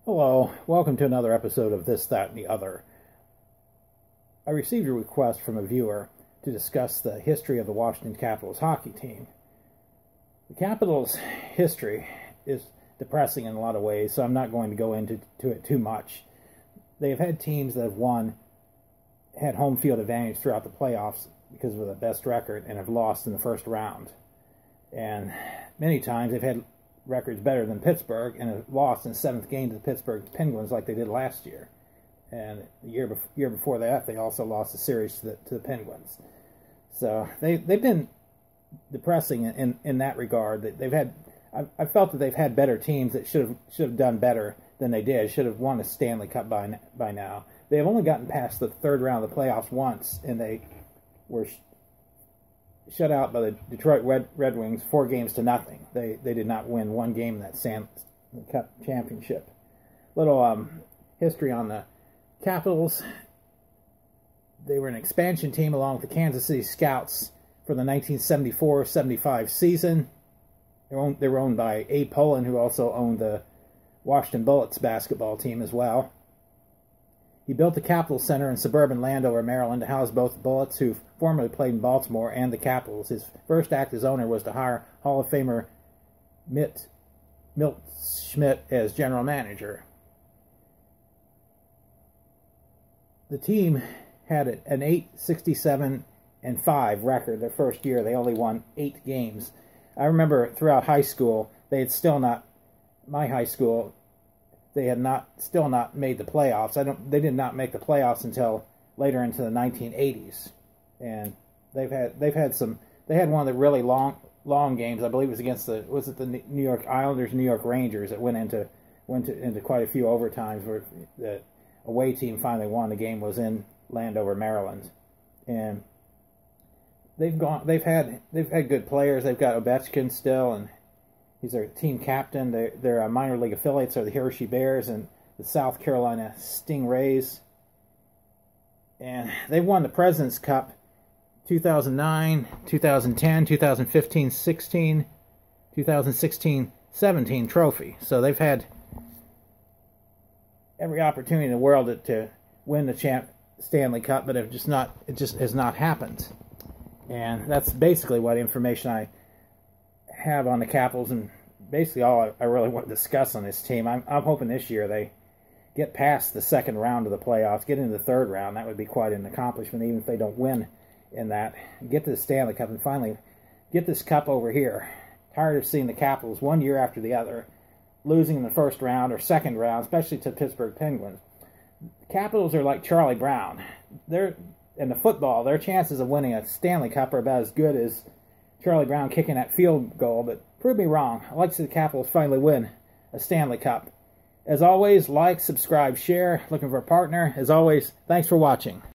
Hello, welcome to another episode of This, That, and the Other. I received a request from a viewer to discuss the history of the Washington Capitals hockey team. The Capitals' history is depressing in a lot of ways, so I'm not going to go into it too much. They have had teams that have had home field advantage throughout the playoffs because of the best record and have lost in the first round. And many times they've had records better than Pittsburgh and have lost in the seventh game to the Pittsburgh Penguins like they did last year. And the year before that, they also lost the series to the Penguins. So they've been depressing in that regard. I felt that they've had better teams that should have done better than they did. Should have won a Stanley Cup by now. They have only gotten past the third round of the playoffs once, and they were shut out by the Detroit Red Wings 4-0. They did not win one game in that Stanley Cup championship. Little history on the Capitals. They were an expansion team along with the Kansas City Scouts for the 1974-75 season. They were owned by Abe Pollin, who also owned the Washington Bullets basketball team as well. He built the Capitol Center in suburban Landover, Maryland, to house both the Bullets, who formerly played in Baltimore, and the Capitals. His first act as owner was to hire Hall of Famer Milt Schmidt as general manager. The team had an 8-67-5 record their first year. They only won 8 games. I remember throughout high school, they had still not, my high school, they had still not made the playoffs. They did not make the playoffs until later into the 1980s, and they had one of the really long games. I believe it was against the New York Islanders, New York Rangers, that went into quite a few overtimes where the away team finally won. The game was in Landover, Maryland, and they've had good players. They've got Ovechkin still, and he's their team captain. Their minor league affiliates are the Hershey Bears and the South Carolina Stingrays. And they won the President's Cup 2009, 2010, 2015-16, 2016-17 trophy. So they've had every opportunity in the world to win the Stanley Cup, but it just has not happened. And that's basically what information I have on the Capitals, and basically all I really want to discuss on this team. I'm hoping this year they get past the second round of the playoffs, get into the third round. That would be quite an accomplishment, even if they don't win in that. Get to the Stanley Cup and finally get this cup over here. Tired of seeing the Capitals one year after the other losing in the first round or second round, especially to Pittsburgh Penguins. The Capitals are like Charlie Brown. In the football, their chances of winning a Stanley Cup are about as good as Charlie Brown kicking that field goal, but prove me wrong. I'd like to see the Capitals finally win a Stanley Cup. As always, like, subscribe, share. Looking for a partner. As always, thanks for watching.